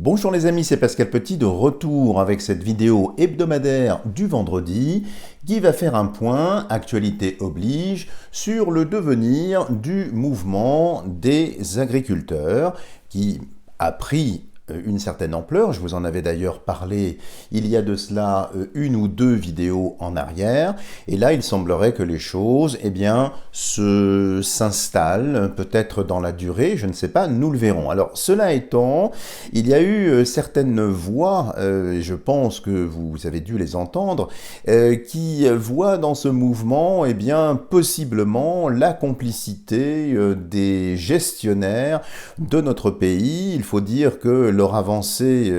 Bonjour les amis, c'est Pascal Petit de retour avec cette vidéo hebdomadaire du vendredi qui va faire un point, actualité oblige, sur le devenir du mouvement des agriculteurs qui a pris une certaine ampleur. Je vous en avais d'ailleurs parlé il y a de cela une ou deux vidéos en arrière. Et là, il semblerait que les choses s'installent peut-être dans la durée, je ne sais pas, nous le verrons. Alors, cela étant, il y a eu certaines voix, et je pense que vous avez dû les entendre, qui voient dans ce mouvement, possiblement la complicité des gestionnaires de notre pays. Il faut dire que leur avancée,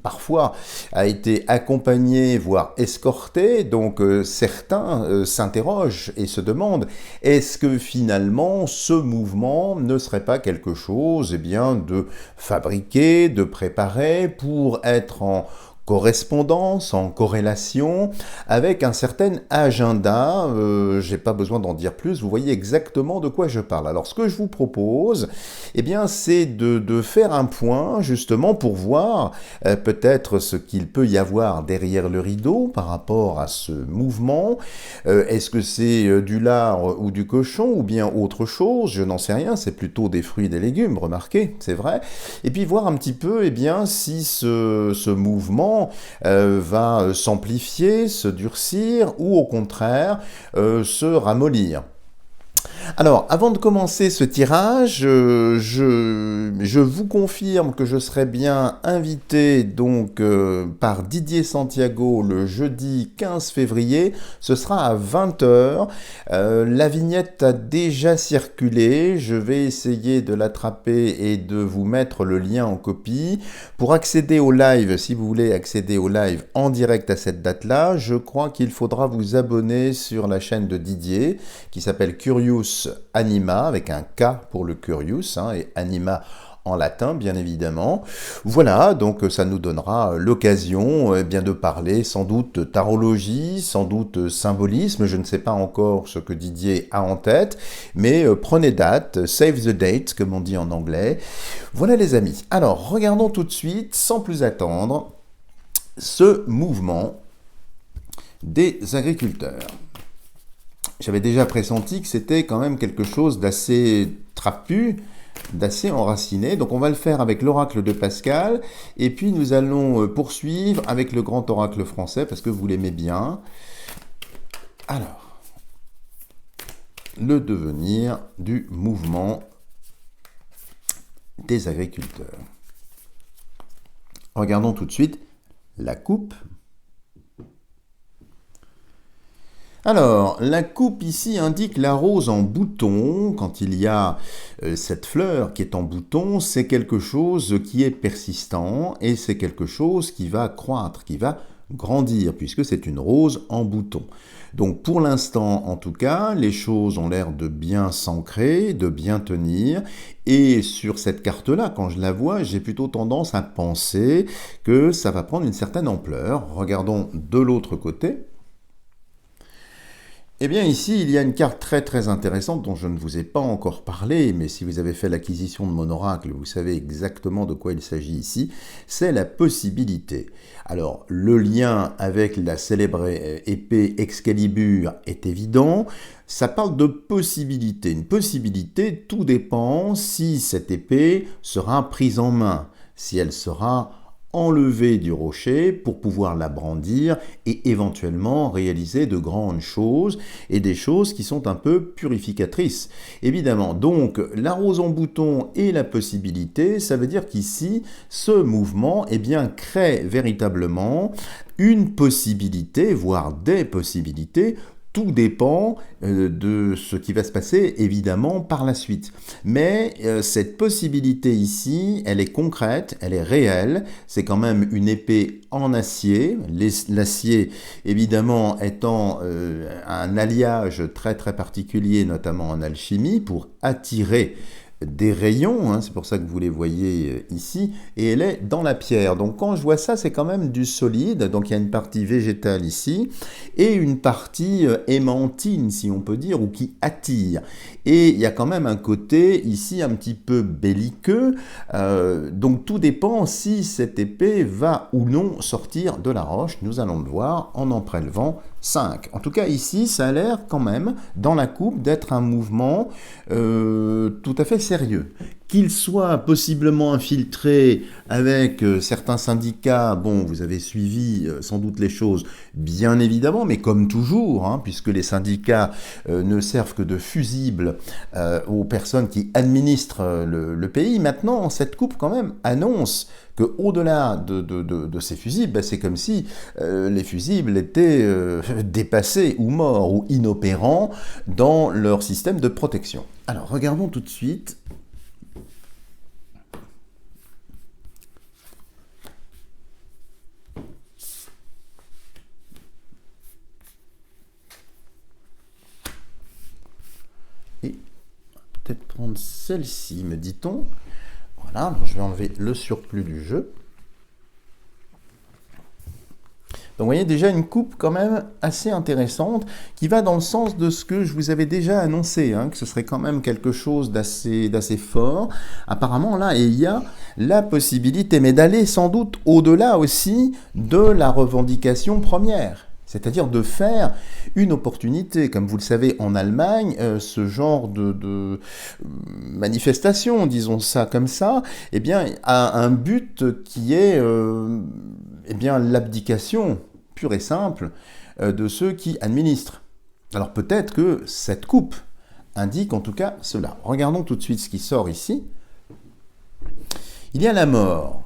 parfois, a été accompagnée, voire escortée. Donc, certains s'interrogent et se demandent, est-ce que finalement, ce mouvement ne serait pas quelque chose de fabriqué, de préparé pour être en correspondance, en corrélation avec un certain agenda. J'ai pas besoin d'en dire plus, vous voyez exactement de quoi je parle. Alors ce que je vous propose, c'est de faire un point justement pour voir peut-être ce qu'il peut y avoir derrière le rideau par rapport à ce mouvement. Est-ce que c'est du lard ou du cochon ou bien autre chose? Je n'en sais rien, c'est plutôt des fruits et des légumes, remarquez, c'est vrai. Et puis voir un petit peu si ce mouvement va s'amplifier, se durcir ou au contraire se ramollir. Alors, avant de commencer ce tirage, je vous confirme que je serai bien invité par Didier Santiago le jeudi 15 février. Ce sera à 20 h. La vignette a déjà circulé. Je vais essayer de l'attraper et de vous mettre le lien en copie. Pour accéder au live, si vous voulez accéder au live en direct à cette date-là, je crois qu'il faudra vous abonner sur la chaîne de Didier qui s'appelle Curious Anima, avec un K pour le Curious, et Anima en latin, bien évidemment. Voilà, donc ça nous donnera l'occasion de parler sans doute tarologie, sans doute symbolisme. Je ne sais pas encore ce que Didier a en tête, mais prenez date, save the date, comme on dit en anglais. Voilà les amis. Alors, regardons tout de suite, sans plus attendre, ce mouvement des agriculteurs. J'avais déjà pressenti que c'était quand même quelque chose d'assez trapu, d'assez enraciné. Donc on va le faire avec l'oracle de Pascal. Et puis nous allons poursuivre avec le grand oracle français, parce que vous l'aimez bien. Alors, le devenir du mouvement des agriculteurs. Regardons tout de suite la coupe. Alors, la coupe ici indique la rose en bouton. Quand il y a cette fleur qui est en bouton, c'est quelque chose qui est persistant et c'est quelque chose qui va croître, qui va grandir, puisque c'est une rose en bouton. Donc pour l'instant, en tout cas, les choses ont l'air de bien s'ancrer, de bien tenir. Et sur cette carte-là, quand je la vois, j'ai plutôt tendance à penser que ça va prendre une certaine ampleur. Regardons de l'autre côté. Ici, il y a une carte très très intéressante dont je ne vous ai pas encore parlé, mais si vous avez fait l'acquisition de mon oracle, vous savez exactement de quoi il s'agit ici, c'est la possibilité. Alors, le lien avec la célèbre épée Excalibur est évident, ça parle de possibilité. Une possibilité, tout dépend si cette épée sera prise en main, si elle sera enlevée du rocher pour pouvoir la brandir et éventuellement réaliser de grandes choses et des choses qui sont un peu purificatrices. Évidemment, donc la rose en bouton et la possibilité, ça veut dire qu'ici, ce mouvement crée véritablement une possibilité, voire des possibilités. Tout dépend de ce qui va se passer, évidemment, par la suite. Mais cette possibilité ici, elle est concrète, elle est réelle. C'est quand même une épée en acier. L'acier, évidemment, étant un alliage très très particulier, notamment en alchimie, pour attirer des rayons, hein, c'est pour ça que vous les voyez ici, et elle est dans la pierre. Donc quand je vois ça, c'est quand même du solide, donc il y a une partie végétale ici, et une partie aimantine, si on peut dire, ou qui attire. Et il y a quand même un côté ici un petit peu belliqueux, donc tout dépend si cette épée va ou non sortir de la roche, nous allons le voir en prélevant 5. En tout cas ici, ça a l'air quand même, dans la coupe, d'être un mouvement tout à fait sérieux. Qu'il soit possiblement infiltré avec certains syndicats, bon, vous avez suivi sans doute les choses, bien évidemment, mais comme toujours, hein, puisque les syndicats ne servent que de fusibles aux personnes qui administrent le pays, maintenant, cette coupe quand même annonce qu'au-delà de ces fusibles, c'est comme si les fusibles étaient dépassés ou morts ou inopérants dans leur système de protection. Alors, regardons tout de suite. Et peut-être prendre celle-ci, me dit-on. Voilà, je vais enlever le surplus du jeu. Donc vous voyez déjà une coupe quand même assez intéressante qui va dans le sens de ce que je vous avais déjà annoncé, hein, que ce serait quand même quelque chose d'assez fort. Apparemment là, il y a la possibilité, mais d'aller sans doute au-delà aussi de la revendication première. C'est-à-dire de faire une opportunité. Comme vous le savez, en Allemagne, ce genre de manifestation, disons ça comme ça, eh bien, a un but qui est eh bien, l'abdication pure et simple de ceux qui administrent. Alors peut-être que cette coupe indique en tout cas cela. Regardons tout de suite ce qui sort ici. Il y a la mort.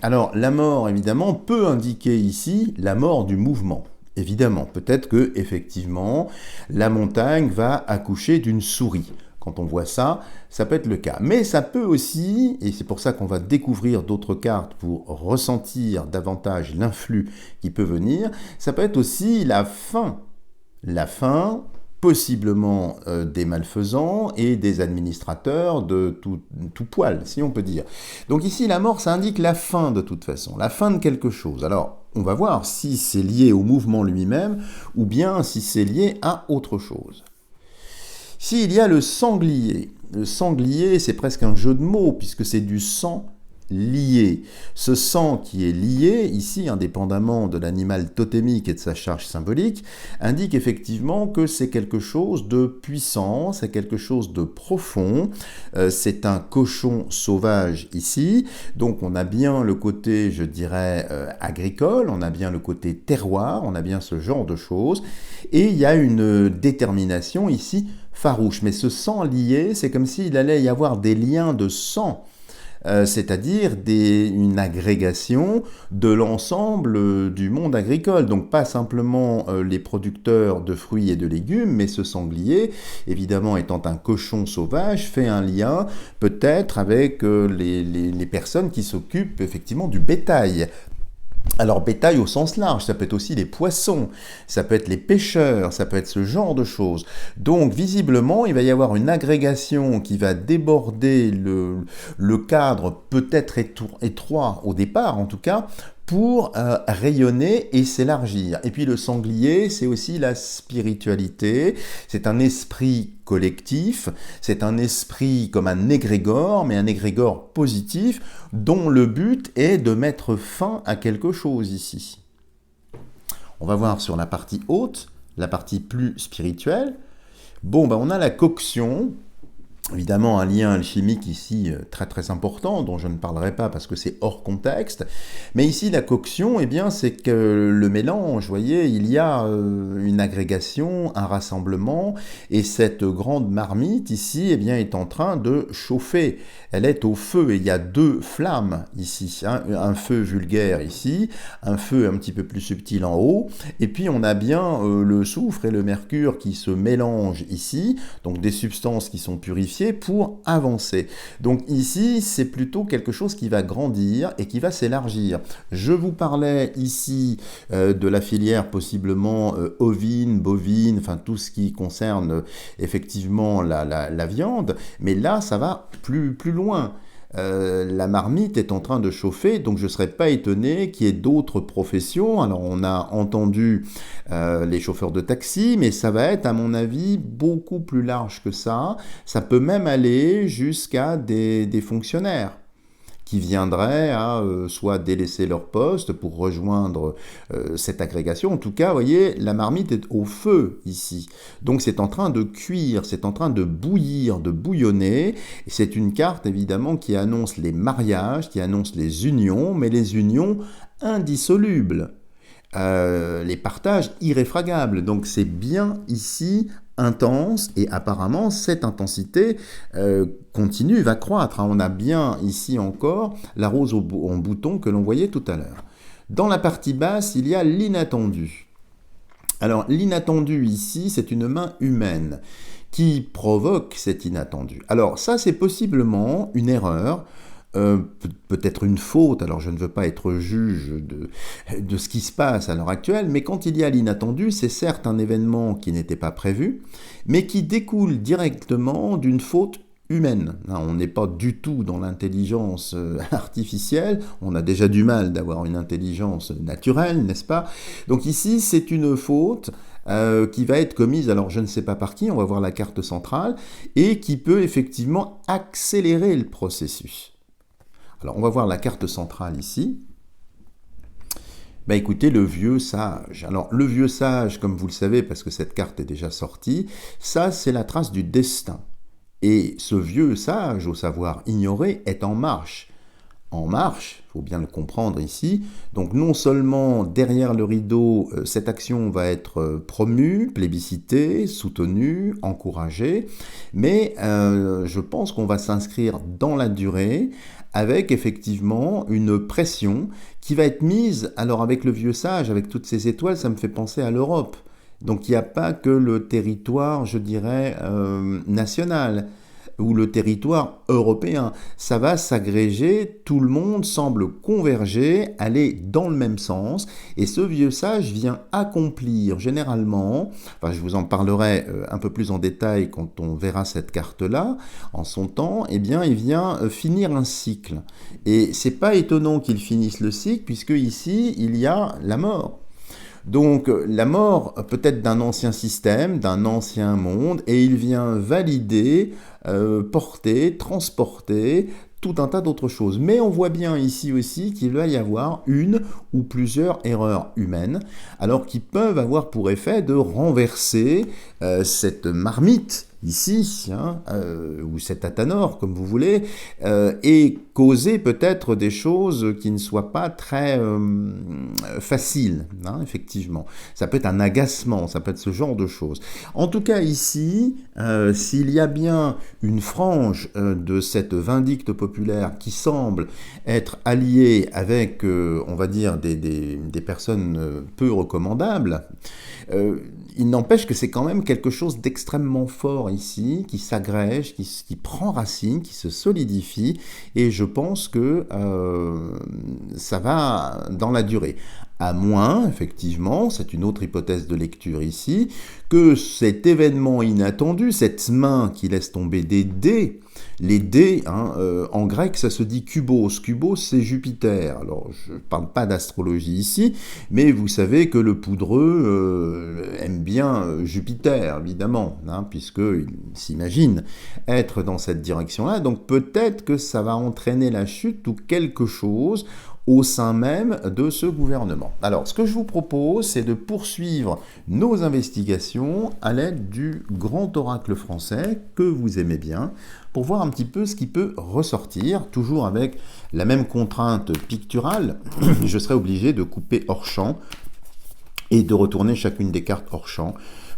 Alors la mort, évidemment, peut indiquer ici la mort du mouvement. Évidemment, peut-être que effectivement, la montagne va accoucher d'une souris. Quand on voit ça, ça peut être le cas. Mais ça peut aussi, et c'est pour ça qu'on va découvrir d'autres cartes pour ressentir davantage l'influx qui peut venir, ça peut être aussi la fin. La fin, possiblement des malfaisants et des administrateurs de tout poil, si on peut dire. Donc ici, la mort, ça indique la fin de toute façon, la fin de quelque chose. Alors, on va voir si c'est lié au mouvement lui-même ou bien si c'est lié à autre chose. S'il y a le sanglier, c'est presque un jeu de mots puisque c'est du sang lié. Ce sang qui est lié, ici, indépendamment de l'animal totémique et de sa charge symbolique, indique effectivement que c'est quelque chose de puissant, c'est quelque chose de profond. C'est un cochon sauvage ici, donc on a bien le côté, je dirais, agricole, on a bien le côté terroir, on a bien ce genre de choses, et il y a une détermination ici farouche. Mais ce sang lié, c'est comme s'il allait y avoir des liens de sang, c'est-à-dire une agrégation de l'ensemble du monde agricole. Donc pas simplement les producteurs de fruits et de légumes, mais ce sanglier, évidemment étant un cochon sauvage, fait un lien peut-être avec les personnes qui s'occupent effectivement du bétail. Alors bétail au sens large, ça peut être aussi les poissons, ça peut être les pêcheurs, ça peut être ce genre de choses. Donc visiblement, il va y avoir une agrégation qui va déborder le cadre peut-être étroit au départ en tout cas, pour rayonner et s'élargir. Et puis le sanglier, c'est aussi la spiritualité, c'est un esprit collectif, c'est un esprit comme un égrégore, mais un égrégore positif, dont le but est de mettre fin à quelque chose ici. On va voir sur la partie haute, la partie plus spirituelle. Bon, ben on a la coction. Évidemment, un lien alchimique ici très très important, dont je ne parlerai pas parce que c'est hors contexte. Mais ici, la coction, eh bien, c'est que le mélange, vous voyez, il y a une agrégation, un rassemblement, et cette grande marmite ici, eh bien, est en train de chauffer. Elle est au feu, et il y a deux flammes ici, hein, un feu vulgaire ici, un feu un petit peu plus subtil en haut, et puis on a bien le soufre et le mercure qui se mélangent ici, donc des substances qui sont purifiées, dossier pour avancer. Donc ici, c'est plutôt quelque chose qui va grandir et qui va s'élargir. Je vous parlais ici de la filière possiblement ovine, bovine, enfin tout ce qui concerne effectivement la viande, mais là, ça va plus loin. La marmite est en train de chauffer, donc je ne serais pas étonné qu'il y ait d'autres professions. Alors on a entendu les chauffeurs de taxi, mais ça va être à mon avis beaucoup plus large que ça. Ça peut même aller jusqu'à des fonctionnaires qui viendraient à soit délaisser leur poste pour rejoindre cette agrégation. En tout cas, vous voyez, la marmite est au feu ici. Donc c'est en train de cuire, c'est en train de bouillir, de bouillonner. Et c'est une carte évidemment qui annonce les mariages, qui annonce les unions, mais les unions indissolubles. Les partages irréfragables. Donc c'est bien ici intense et apparemment cette intensité continue, va croître. On a bien ici encore la rose en bouton que l'on voyait tout à l'heure. Dans la partie basse, il y a l'inattendu. Alors l'inattendu ici, c'est une main humaine qui provoque cet inattendu. Alors ça, c'est possiblement une erreur, peut-être une faute, alors je ne veux pas être juge de ce qui se passe à l'heure actuelle, mais quand il y a l'inattendu, c'est certes un événement qui n'était pas prévu, mais qui découle directement d'une faute humaine. On n'est pas du tout dans l'intelligence artificielle, on a déjà du mal d'avoir une intelligence naturelle, n'est-ce pas? Donc ici, c'est une faute qui va être commise, alors je ne sais pas par qui, on va voir la carte centrale, et qui peut effectivement accélérer le processus. Alors, on va voir la carte centrale ici. Ben écoutez, le vieux sage. Alors, le vieux sage, comme vous le savez, parce que cette carte est déjà sortie, ça, c'est la trace du destin. Et ce vieux sage, au savoir ignoré, est en marche. En marche, il faut bien le comprendre ici. Donc non seulement derrière le rideau, cette action va être promue, plébiscitée, soutenue, encouragée, mais je pense qu'on va s'inscrire dans la durée avec effectivement une pression qui va être mise, alors avec le vieux sage, avec toutes ces étoiles, ça me fait penser à l'Europe. Donc il n'y a pas que le territoire, je dirais, national ou le territoire européen. Ça va s'agréger, tout le monde semble converger, aller dans le même sens, et ce vieux sage vient accomplir généralement, enfin je vous en parlerai un peu plus en détail quand on verra cette carte-là, en son temps, eh bien il vient finir un cycle. Et c'est pas étonnant qu'il finisse le cycle, puisque ici il y a la mort. Donc la mort peut-être d'un ancien système, d'un ancien monde, et il vient valider, porter, transporter tout un tas d'autres choses. Mais on voit bien ici aussi qu'il va y avoir une ou plusieurs erreurs humaines, alors qui peuvent avoir pour effet de renverser cette marmite ici, ou cet athanor, comme vous voulez, et causer peut-être des choses qui ne soient pas très faciles, effectivement. Ça peut être un agacement, ça peut être ce genre de choses. En tout cas, ici, s'il y a bien une frange de cette vindicte populaire qui semble être alliée avec, on va dire, des personnes peu recommandables, il n'empêche que c'est quand même quelque chose d'extrêmement fort ici, qui s'agrège, qui prend racine, qui se solidifie, et je pense que ça va dans la durée. À moins, effectivement, c'est une autre hypothèse de lecture ici, que cet événement inattendu, cette main qui laisse tomber des dés, les dés, en grec, ça se dit kubos. Kubos, c'est Jupiter. Alors, je ne parle pas d'astrologie ici, mais vous savez que le poudreux aime bien Jupiter, évidemment, puisqu'il s'imagine être dans cette direction-là. Donc, peut-être que ça va entraîner la chute ou quelque chose au sein même de ce gouvernement. Alors, ce que je vous propose, c'est de poursuivre nos investigations à l'aide du grand oracle français que vous aimez bien, pour voir un petit peu ce qui peut ressortir, toujours avec la même contrainte picturale. Je serai obligé de couper hors champ et de retourner chacune des cartes hors champ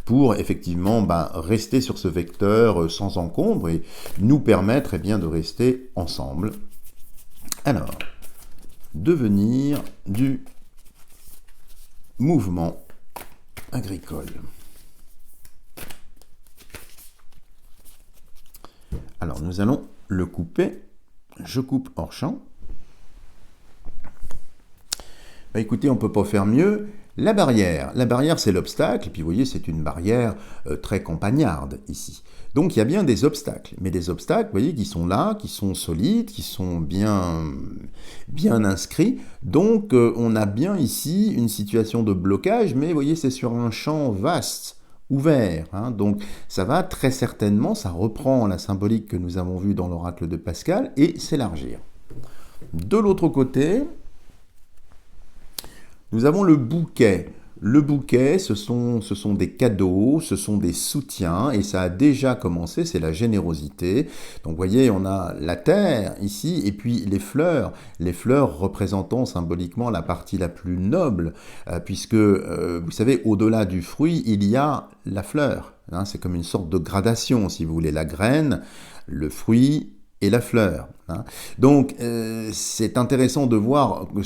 pour effectivement rester sur ce vecteur sans encombre et nous permettre de rester ensemble. Alors, devenir du mouvement agricole. Alors, nous allons le couper. Je coupe hors champ. Bah, écoutez, on ne peut pas faire mieux. La barrière, c'est l'obstacle, et puis vous voyez, c'est une barrière très campagnarde ici. Donc il y a bien des obstacles, mais des obstacles, vous voyez, qui sont là, qui sont solides, qui sont bien inscrits. Donc on a bien ici une situation de blocage, mais vous voyez, c'est sur un champ vaste, ouvert. Hein. Donc ça va très certainement, ça reprend la symbolique que nous avons vue dans l'oracle de Pascal, et s'élargir. De l'autre côté, nous avons le bouquet. Le bouquet, ce sont des cadeaux, ce sont des soutiens, et ça a déjà commencé, c'est la générosité. Donc vous voyez, on a la terre ici, et puis les fleurs représentant symboliquement la partie la plus noble, puisque, vous savez, au-delà du fruit, il y a la fleur. Hein, c'est comme une sorte de gradation, si vous voulez, la graine, le fruit, et la fleur. Hein. Donc, c'est intéressant de voir que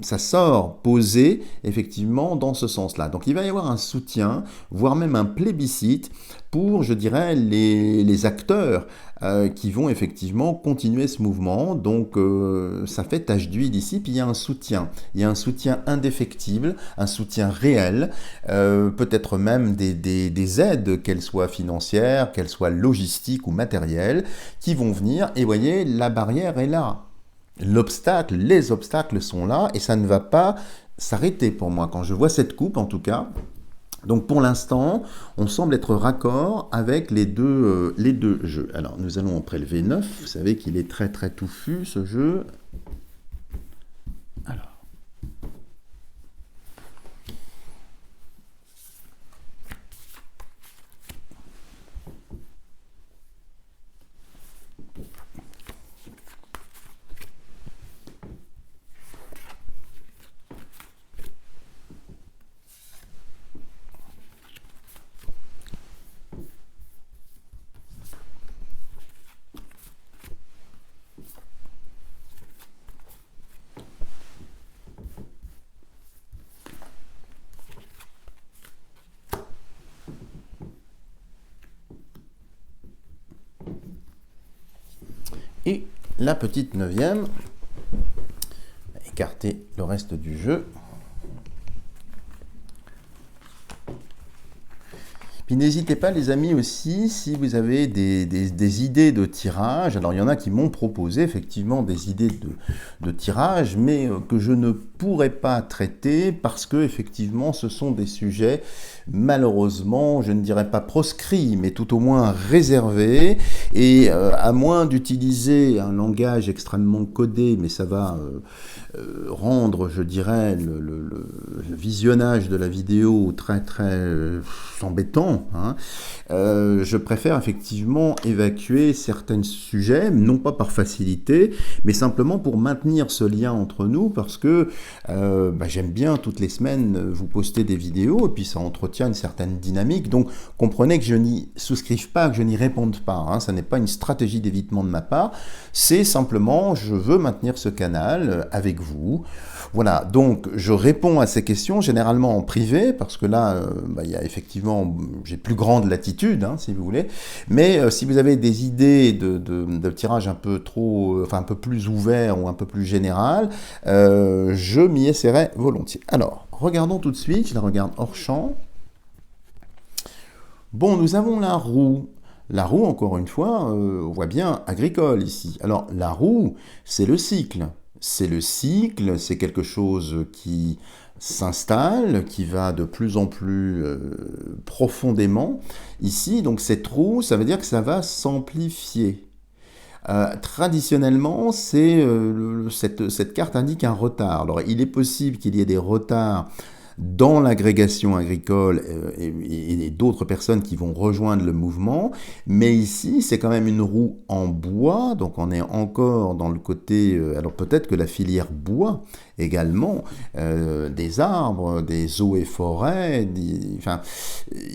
ça sort posé, effectivement, dans ce sens-là. Donc, il va y avoir un soutien, voire même un plébiscite pour, je dirais, les acteurs qui vont effectivement continuer ce mouvement. Donc, ça fait tache d'huile ici, puis il y a un soutien. Il y a un soutien indéfectible, un soutien réel, peut-être même des aides, qu'elles soient financières, qu'elles soient logistiques ou matérielles, qui vont venir. Et voyez, la barrière est là. Les obstacles sont là, et ça ne va pas s'arrêter pour moi. Quand je vois cette coupe, en tout cas, donc pour l'instant, on semble être raccord avec les deux jeux. Alors nous allons en prélever 9. Vous savez qu'il est très très touffu ce jeu. Alors. Et la petite 9e, écarter le reste du jeu. Puis n'hésitez pas les amis aussi, si vous avez des idées de tirage, alors il y en a qui m'ont proposé effectivement des idées de tirage, mais que je ne pourrais pas traiter parce que effectivement ce sont des sujets malheureusement, je ne dirais pas proscrits, mais tout au moins réservés, et à moins d'utiliser un langage extrêmement codé, mais ça va rendre, je dirais, le visionnage de la vidéo très très embêtant, hein, je préfère effectivement évacuer certains sujets, non pas par facilité, mais simplement pour maintenir ce lien entre nous, parce que j'aime bien toutes les semaines vous poster des vidéos, et puis ça entretient une certaine dynamique, donc comprenez que je n'y souscrive pas, que je n'y réponde pas, hein, ça n'est pas une stratégie d'évitement de ma part, c'est simplement, je veux maintenir ce canal avec vous. Voilà, donc je réponds à ces questions généralement en privé, parce que là, il y a effectivement, j'ai plus grande latitude, hein, si vous voulez, mais si vous avez des idées de tirage un peu un peu plus ouvert ou un peu plus général, je m'y essaierai volontiers. Alors, regardons tout de suite, je la regarde hors champ. Bon, nous avons la roue. La roue, encore une fois, on voit bien agricole ici. Alors, la roue, c'est le cycle. C'est le cycle, c'est quelque chose qui s'installe, qui va de plus en plus profondément. Ici, donc cette roue, ça veut dire que ça va s'amplifier. Traditionnellement, cette carte indique un retard. Alors, il est possible qu'il y ait des retards dans l'agrégation agricole et d'autres personnes qui vont rejoindre le mouvement, mais ici c'est quand même une roue en bois, donc on est encore dans le côté, alors peut-être que la filière bois également, des arbres, des eaux et forêts, enfin,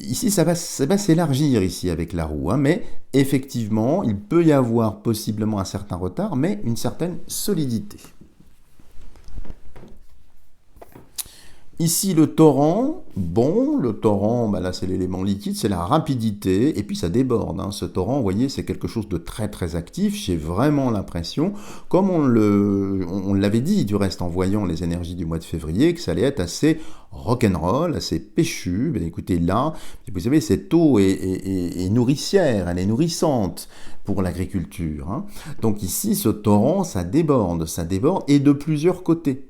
ici ça va s'élargir ici avec la roue, hein, mais effectivement il peut y avoir possiblement un certain retard, mais une certaine solidité. Ici, le torrent, bon, le torrent, bah là c'est l'élément liquide, c'est la rapidité, et puis ça déborde, hein. Ce torrent, vous voyez, c'est quelque chose de très très actif, j'ai vraiment l'impression, comme on l'avait dit du reste en voyant les énergies du mois de février, que ça allait être assez rock'n'roll, assez péchu. Ben écoutez, là, vous savez, cette eau est nourricière, elle est nourrissante pour l'agriculture, hein. Donc ici, ce torrent, ça déborde, et de plusieurs côtés.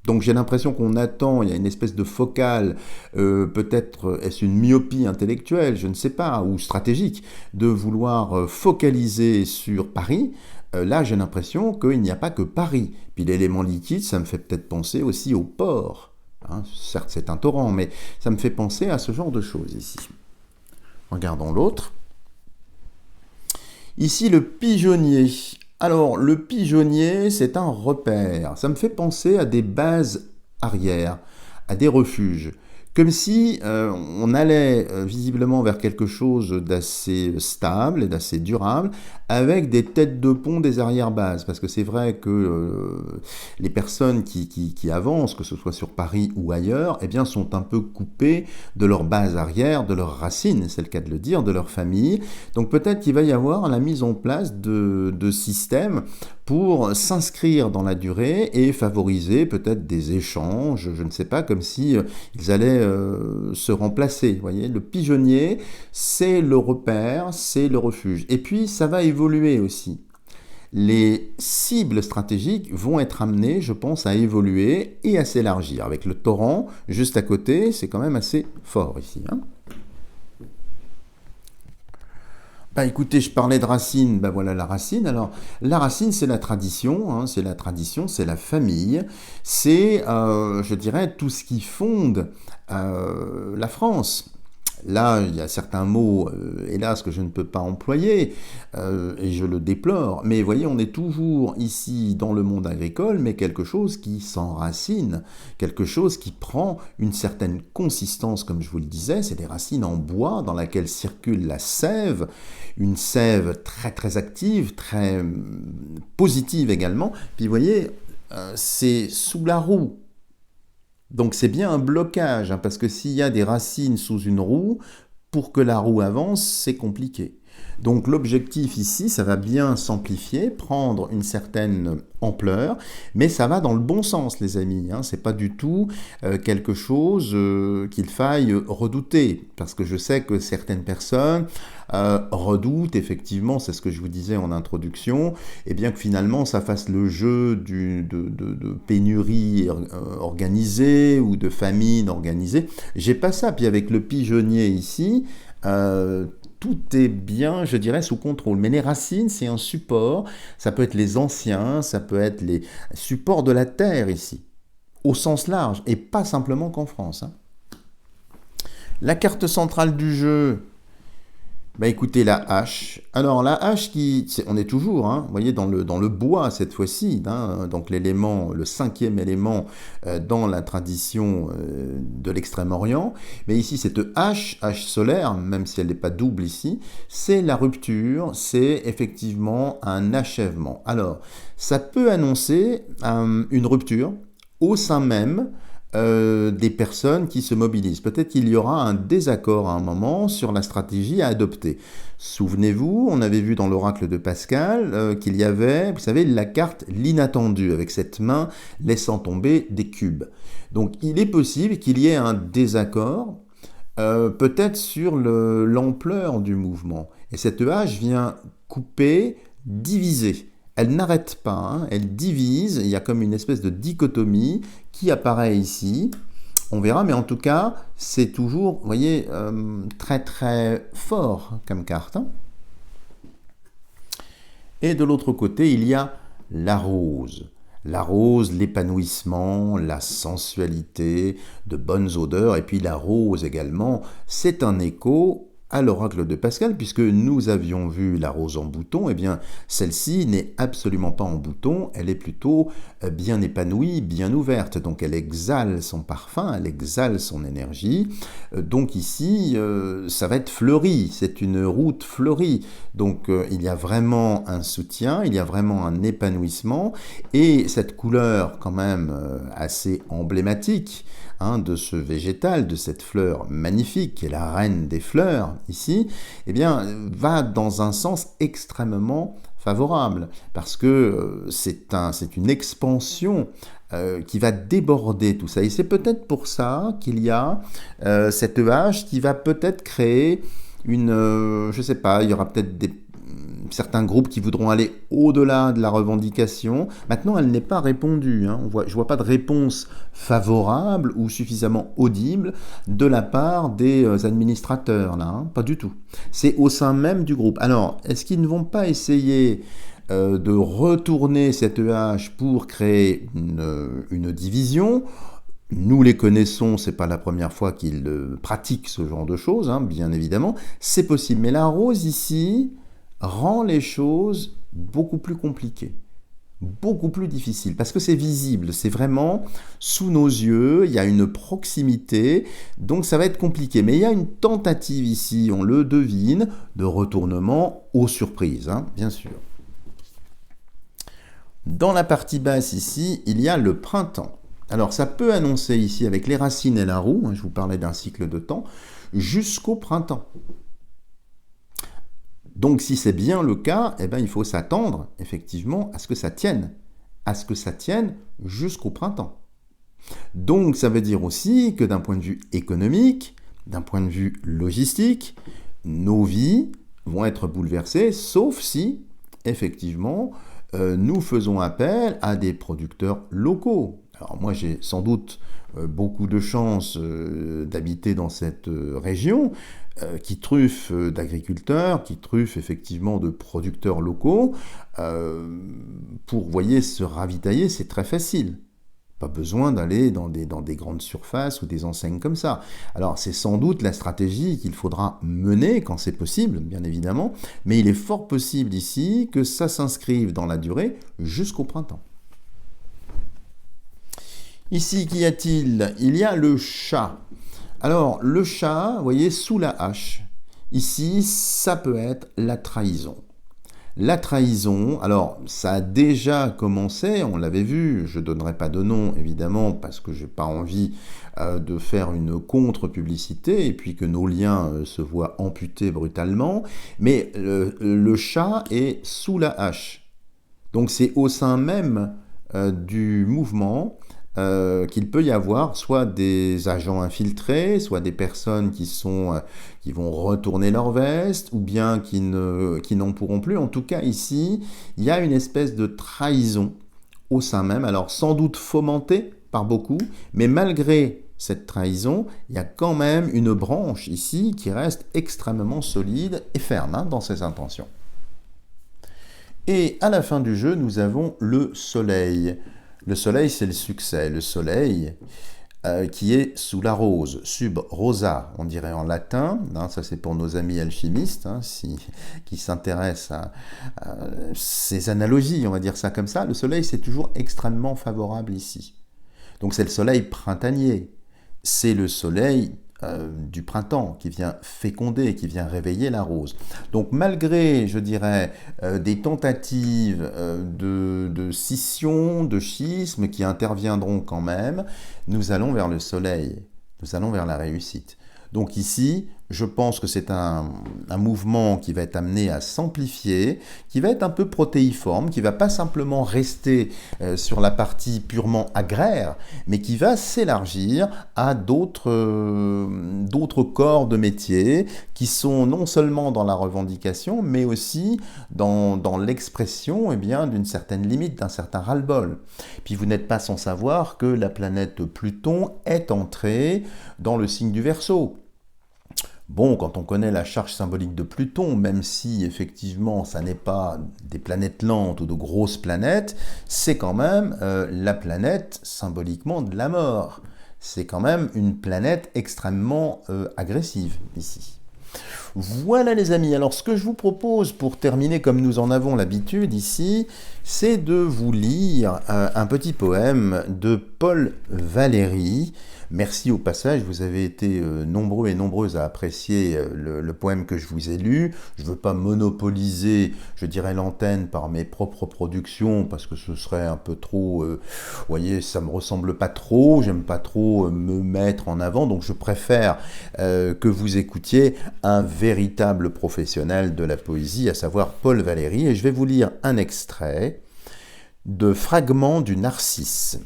Donc j'ai l'impression qu'on attend, il y a une espèce de focale, peut-être est-ce une myopie intellectuelle, je ne sais pas, ou stratégique, de vouloir focaliser sur Paris. Là j'ai l'impression qu'il n'y a pas que Paris. Puis l'élément liquide, ça me fait peut-être penser aussi au port. Hein, certes c'est un torrent, mais ça me fait penser à ce genre de choses ici. Regardons l'autre. Ici le pigeonnier. Alors, le pigeonnier, c'est un repère. Ça me fait penser à des bases arrière, à des refuges. Comme si on allait visiblement vers quelque chose d'assez stable et d'assez durable, avec des têtes de pont des arrière-bases. Parce que c'est vrai que les personnes qui avancent, que ce soit sur Paris ou ailleurs, eh bien, sont un peu coupées de leur base arrière, de leurs racines, c'est le cas de le dire, de leur famille. Donc peut-être qu'il va y avoir la mise en place de systèmes pour s'inscrire dans la durée et favoriser peut-être des échanges, je ne sais pas, comme si ils allaient se remplacer. Vous voyez, le pigeonnier, c'est le repère, c'est le refuge. Et puis, ça va évoluer aussi. Les cibles stratégiques vont être amenées, je pense, à évoluer et à s'élargir. Avec le torrent, juste à côté, c'est quand même assez fort ici, hein. Bah écoutez, je parlais de racine, bah voilà la racine. Alors, la racine, c'est la tradition, hein, c'est la tradition, c'est la famille, c'est, je dirais, tout ce qui fonde la France. Là, il y a certains mots, hélas, que je ne peux pas employer, et je le déplore. Mais vous voyez, on est toujours ici dans le monde agricole, mais quelque chose qui s'enracine, quelque chose qui prend une certaine consistance, comme je vous le disais, c'est des racines en bois dans laquelle circule la sève, une sève très très active, très positive également. Puis vous voyez, c'est sous la roue. Donc c'est bien un blocage, hein, parce que s'il y a des racines sous une roue, pour que la roue avance, c'est compliqué. Donc l'objectif ici, ça va bien s'amplifier, prendre une certaine ampleur, mais ça va dans le bon sens, les amis, hein. C'est pas du tout quelque chose qu'il faille redouter, parce que je sais que certaines personnes redoutent, effectivement, c'est ce que je vous disais en introduction, et bien que finalement ça fasse le jeu de pénurie organisée ou de famine organisée. J'ai pas ça, puis avec le pigeonnier ici, tout est bien, je dirais, sous contrôle. Mais les racines, c'est un support. Ça peut être les anciens, ça peut être les supports de la terre ici, au sens large, et pas simplement qu'en France, hein. La carte centrale du jeu, bah écoutez, la hache. Alors la hache on est toujours, hein, vous voyez, dans le bois cette fois-ci, hein, donc l'élément, le cinquième élément dans la tradition de l'Extrême-Orient. Mais ici, cette hache solaire, même si elle n'est pas double ici, c'est la rupture, c'est effectivement un achèvement. Alors, ça peut annoncer une rupture au sein même des personnes qui se mobilisent. Peut-être qu'il y aura un désaccord à un moment sur la stratégie à adopter. Souvenez-vous, on avait vu dans l'oracle de Pascal qu'il y avait, vous savez, la carte l'inattendu, avec cette main laissant tomber des cubes. Donc il est possible qu'il y ait un désaccord, peut-être sur l'ampleur du mouvement. Et cette hache vient couper, diviser. Elle n'arrête pas, hein, elle divise, il y a comme une espèce de dichotomie qui apparaît ici. On verra, mais en tout cas, c'est toujours, vous voyez, très très fort comme carte, hein. Et de l'autre côté, il y a la rose. La rose, l'épanouissement, la sensualité, de bonnes odeurs, et puis la rose également, c'est un écho à l'oracle de Pascal, puisque nous avions vu la rose en bouton, eh bien celle-ci n'est absolument pas en bouton, elle est plutôt bien épanouie, bien ouverte, donc elle exhale son parfum, elle exhale son énergie, donc ici ça va être fleuri, c'est une route fleurie, donc il y a vraiment un soutien, il y a vraiment un épanouissement, et cette couleur quand même assez emblématique, hein, de ce végétal, de cette fleur magnifique, qui est la reine des fleurs ici, eh bien, va dans un sens extrêmement favorable, parce que c'est une expansion qui va déborder tout ça. Et c'est peut-être pour ça qu'il y a cette hache qui va peut-être créer une, je sais pas, il y aura peut-être certains groupes qui voudront aller au-delà de la revendication. Maintenant, elle n'est pas répondue. Hein. Je ne vois pas de réponse favorable ou suffisamment audible de la part des administrateurs, là. Hein. Pas du tout. C'est au sein même du groupe. Alors, est-ce qu'ils ne vont pas essayer de retourner cette hache pour créer une division ? Nous les connaissons, c'est pas la première fois qu'ils pratiquent ce genre de choses, hein, bien évidemment. C'est possible. Mais la rose ici rend les choses beaucoup plus compliquées, beaucoup plus difficiles, parce que c'est visible, c'est vraiment sous nos yeux, il y a une proximité, donc ça va être compliqué. Mais il y a une tentative ici, on le devine, de retournement aux surprises, hein, bien sûr. Dans la partie basse ici, il y a le printemps. Alors ça peut annoncer ici, avec les racines et la roue, hein, je vous parlais d'un cycle de temps, jusqu'au printemps. Donc si c'est bien le cas, eh ben, il faut s'attendre effectivement à ce que ça tienne jusqu'au printemps. Donc ça veut dire aussi que d'un point de vue économique, d'un point de vue logistique, nos vies vont être bouleversées, sauf si effectivement nous faisons appel à des producteurs locaux. Alors moi j'ai sans doute beaucoup de chance d'habiter dans cette région, qui truffe d'agriculteurs, qui truffe effectivement de producteurs locaux. Pour, vous voyez, se ravitailler, c'est très facile. Pas besoin d'aller dans des grandes surfaces ou des enseignes comme ça. Alors c'est sans doute la stratégie qu'il faudra mener quand c'est possible, bien évidemment, mais il est fort possible ici que ça s'inscrive dans la durée jusqu'au printemps. Ici, qu'y a-t-il ? Il y a le chat. Alors, le chat, vous voyez, sous la hache, ici, ça peut être la trahison. La trahison, alors, ça a déjà commencé, on l'avait vu, je ne donnerai pas de nom, évidemment, parce que je n'ai pas envie de faire une contre-publicité, et puis que nos liens se voient amputés brutalement, mais le chat est sous la hache. Donc, c'est au sein même du mouvement qu'il peut y avoir soit des agents infiltrés, soit des personnes qui vont retourner leur veste, ou bien qui n'en pourront plus. En tout cas, ici, il y a une espèce de trahison au sein même, alors sans doute fomentée par beaucoup, mais malgré cette trahison, il y a quand même une branche ici qui reste extrêmement solide et ferme hein, dans ses intentions. Et à la fin du jeu, nous avons le soleil. Le soleil, c'est le succès. Le soleil qui est sous la rose, sub rosa, on dirait en latin. Hein, ça, c'est pour nos amis alchimistes hein, qui s'intéressent à ces analogies, on va dire ça comme ça. Le soleil, c'est toujours extrêmement favorable ici. Donc, c'est le soleil printanier. C'est le soleil du printemps qui vient féconder, qui vient réveiller la rose. Donc malgré, je dirais, des tentatives de scission, de schisme qui interviendront quand même, nous allons vers le soleil, nous allons vers la réussite. Donc ici, je pense que c'est un mouvement qui va être amené à s'amplifier, qui va être un peu protéiforme, qui ne va pas simplement rester sur la partie purement agraire, mais qui va s'élargir à d'autres corps de métier qui sont non seulement dans la revendication, mais aussi dans l'expression d'une certaine limite, d'un certain ras-le-bol. Puis vous n'êtes pas sans savoir que la planète Pluton est entrée dans le signe du Verseau. Bon, quand on connaît la charge symbolique de Pluton, même si effectivement ça n'est pas des planètes lentes ou de grosses planètes, c'est quand même la planète symboliquement de la mort. C'est quand même une planète extrêmement agressive ici. Voilà les amis, alors ce que je vous propose pour terminer comme nous en avons l'habitude ici, c'est de vous lire un petit poème de Paul Valéry. Merci au passage, vous avez été nombreux et nombreuses à apprécier le poème que je vous ai lu. Je ne veux pas monopoliser, je dirais, l'antenne par mes propres productions, parce que ce serait un peu trop... vous voyez, ça ne me ressemble pas trop, j'aime pas trop me mettre en avant, donc je préfère que vous écoutiez un véritable professionnel de la poésie, à savoir Paul Valéry, et je vais vous lire un extrait de Fragments du Narcisse.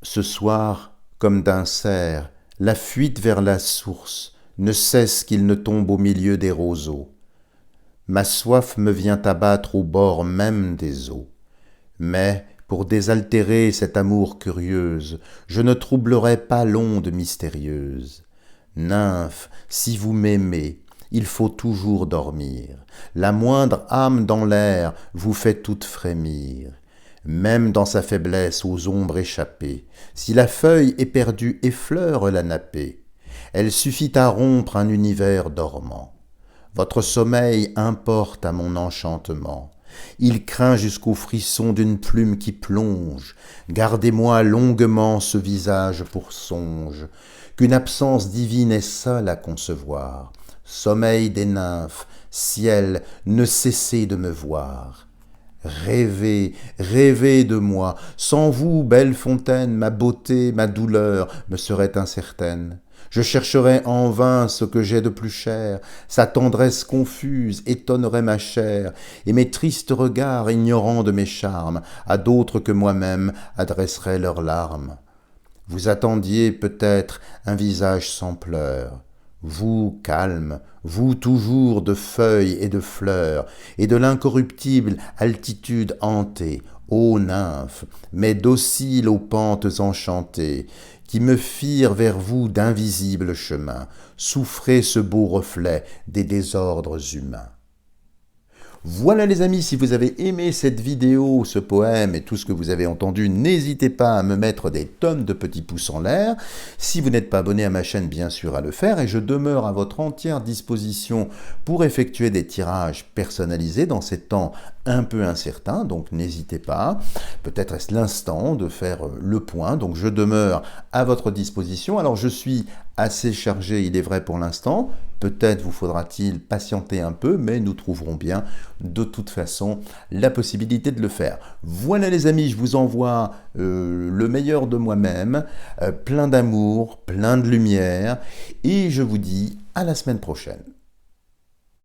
Ce soir, comme d'un cerf, la fuite vers la source ne cesse qu'il ne tombe au milieu des roseaux. Ma soif me vient abattre au bord même des eaux. Mais, pour désaltérer cet amour curieuse, je ne troublerai pas l'onde mystérieuse. Nymphe, si vous m'aimez, il faut toujours dormir. La moindre âme dans l'air vous fait toute frémir. Même dans sa faiblesse aux ombres échappées, si la feuille éperdue effleure la nappée, elle suffit à rompre un univers dormant. Votre sommeil importe à mon enchantement. Il craint jusqu'au frisson d'une plume qui plonge. Gardez-moi longuement ce visage pour songe, qu'une absence divine est seule à concevoir. Sommeil des nymphes, ciel, ne cessez de me voir. Rêvez, rêvez de moi, sans vous, belle fontaine, ma beauté, ma douleur me seraient incertaines. Je chercherais en vain ce que j'ai de plus cher, sa tendresse confuse étonnerait ma chair, et mes tristes regards, ignorants de mes charmes, à d'autres que moi-même adresseraient leurs larmes. Vous attendiez peut-être un visage sans pleurs, vous calme, vous toujours de feuilles et de fleurs, et de l'incorruptible altitude hantée, ô nymphes, mais dociles aux pentes enchantées, qui me firent vers vous d'invisibles chemins, souffrez ce beau reflet des désordres humains. Voilà les amis, si vous avez aimé cette vidéo, ce poème et tout ce que vous avez entendu, n'hésitez pas à me mettre des tonnes de petits pouces en l'air. Si vous n'êtes pas abonné à ma chaîne, bien sûr à le faire, et je demeure à votre entière disposition pour effectuer des tirages personnalisés dans ces temps un peu incertains, donc n'hésitez pas. Peut-être est-ce l'instant de faire le point, donc je demeure à votre disposition. Alors je suis assez chargé, il est vrai pour l'instant. Peut-être vous faudra-t-il patienter un peu, mais nous trouverons bien de toute façon la possibilité de le faire. Voilà les amis, je vous envoie le meilleur de moi-même, plein d'amour, plein de lumière, et je vous dis à la semaine prochaine.